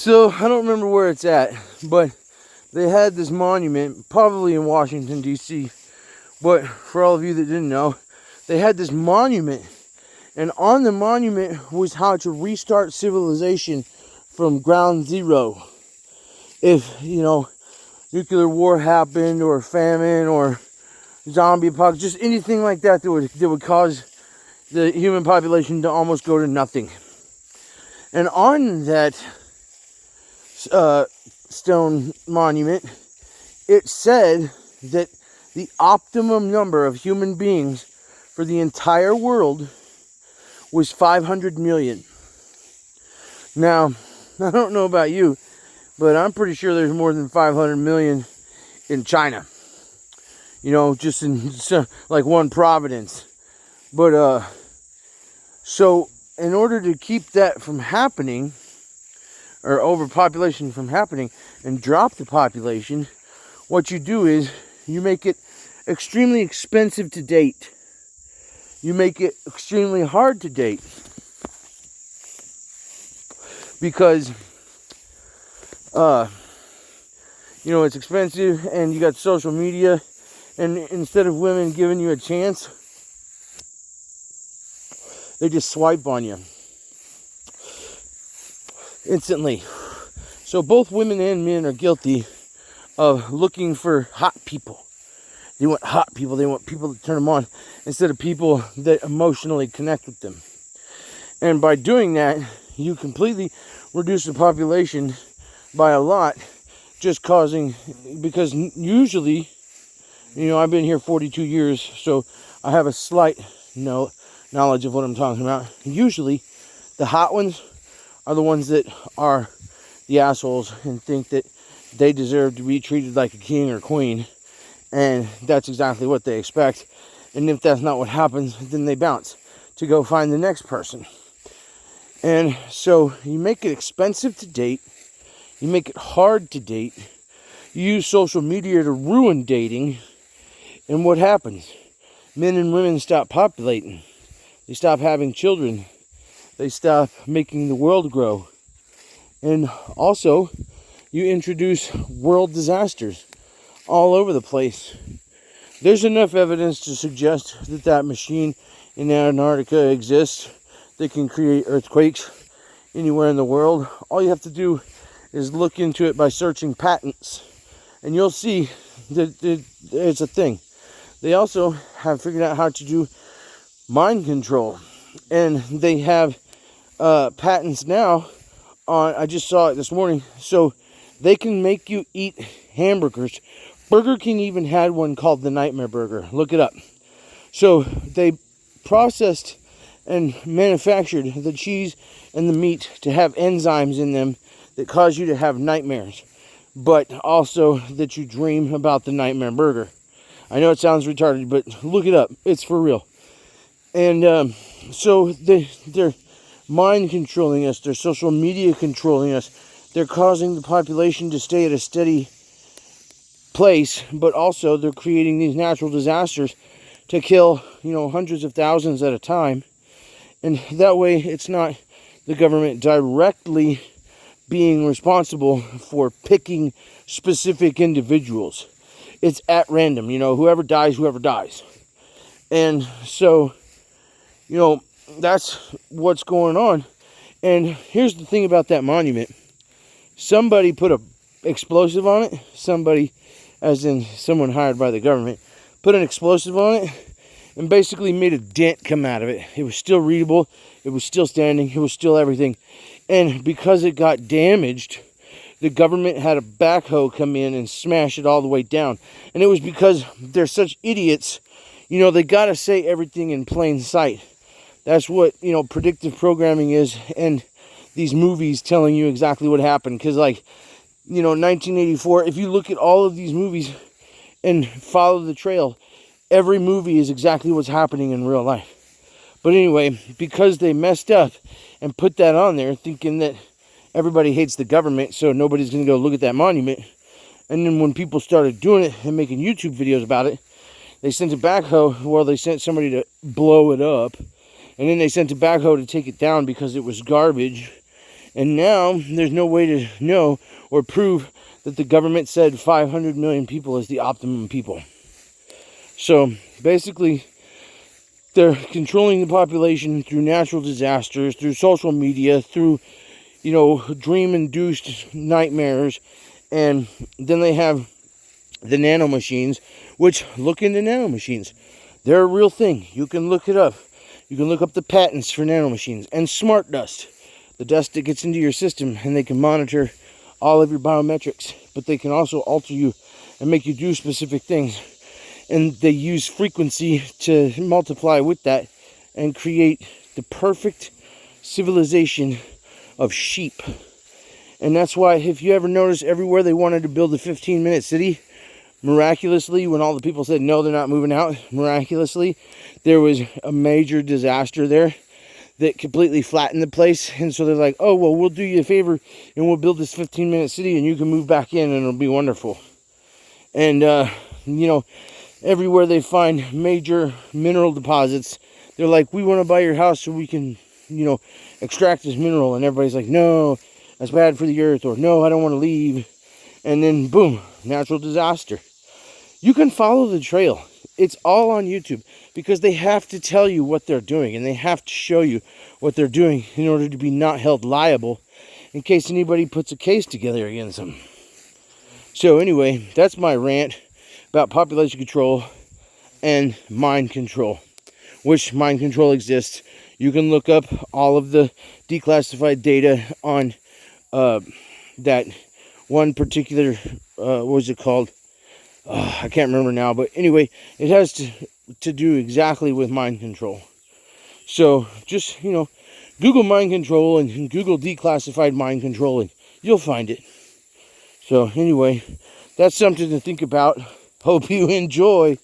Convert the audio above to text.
So I don't remember where it's at, but they had this monument, probably in Washington, D.C. But for all of you that didn't know, they had this monument, and on the monument was how to restart civilization from ground zero. If, nuclear war happened, or famine, or zombie apocalypse, just anything like that would cause the human population to almost go to nothing. And on that stone monument, it said that the optimum number of human beings for the entire world was 500 million. Now, I don't know about you, but I'm pretty sure there's more than 500 million in China. Just in like one province. But, so in order to keep that from happening, or overpopulation from happening, and drop the population, what you do is you make it extremely expensive to date. You make it extremely hard to date. Because, it's expensive, and you got social media, and instead of women giving you a chance, they just swipe on you instantly. So both women and men are guilty of looking for hot people. They want hot people. They want people to turn them on instead of people that emotionally connect with them. And by doing that, you completely reduce the population by a lot, because usually, I've been here 42 years, so I have a slight knowledge of what I'm talking about. Usually, the hot ones are the ones that are the assholes and think that they deserve to be treated like a king or queen, and that's exactly what they expect. And if that's not what happens, then they bounce to go find the next person. And so you make it expensive to date, you make it hard to date, you use social media to ruin dating, and what happens? Men and women stop populating, they stop having children, they stop making the world grow. And also, you introduce world disasters all over the place. There's enough evidence to suggest that machine in Antarctica exists that can create earthquakes anywhere in the world. All you have to do is look into it by searching patents, and you'll see that it's a thing. They also have figured out how to do mind control, and they have patents now on, I just saw it this morning, so they can make you eat hamburgers. Burger King even had one called the Nightmare Burger. Look it up. So they processed and manufactured the cheese and the meat to have enzymes in them that cause you to have nightmares, but also that you dream about the Nightmare Burger. I know it sounds retarded, but look it up. It's for real. And so they're mind controlling us. They're social media controlling us. They're causing the population to stay at a steady place, but also they're creating these natural disasters to kill, hundreds of thousands at a time. And that way it's not the government directly being responsible for picking specific individuals. It's at random, whoever dies. And so, that's what's going on. And here's the thing about that monument. Somebody put a explosive on it. Somebody, as in someone hired by the government, put an explosive on it and basically made a dent come out of it. It was still readable. It was still standing. It was still everything. And because it got damaged, the government had a backhoe come in and smash it all the way down. And it was because they're such idiots. They got to say everything in plain sight. That's what, predictive programming is, and these movies telling you exactly what happened. Because, 1984, if you look at all of these movies and follow the trail, every movie is exactly what's happening in real life. But anyway, because they messed up and put that on there, thinking that everybody hates the government, so nobody's going to go look at that monument. And then when people started doing it and making YouTube videos about it, they sent a backhoe. Well, they sent somebody to blow it up. And then they sent a backhoe to take it down because it was garbage. And now there's no way to know or prove that the government said 500 million people is the optimum people. So basically, they're controlling the population through natural disasters, through social media, through, dream-induced nightmares. And then they have the nanomachines, which look into nanomachines. They're a real thing. You can look it up. You can look up the patents for nanomachines. And smart dust, the dust that gets into your system, and they can monitor all of your biometrics. But they can also alter you and make you do specific things. And they use frequency to multiply with that and create the perfect civilization of sheep. And that's why, if you ever notice, everywhere they wanted to build a 15-minute city, miraculously, when all the people said no, they're not moving out, miraculously, there was a major disaster there that completely flattened the place. And so they're like, oh, well, we'll do you a favor and we'll build this 15-minute city and you can move back in and it'll be wonderful. And, everywhere they find major mineral deposits, they're like, we want to buy your house so we can, extract this mineral. And everybody's like, no, that's bad for the earth, or no, I don't want to leave. And then boom, natural disaster. You can follow the trail. It's all on YouTube, because they have to tell you what they're doing and they have to show you what they're doing in order to be not held liable in case anybody puts a case together against them. So anyway, that's my rant about population control and mind control. Which mind control exists. You can look up all of the declassified data on that one particular, what was it called? I can't remember now. But anyway, it has to do exactly with mind control. So just, Google mind control and Google declassified mind control and you'll find it. So anyway, that's something to think about. Hope you enjoy.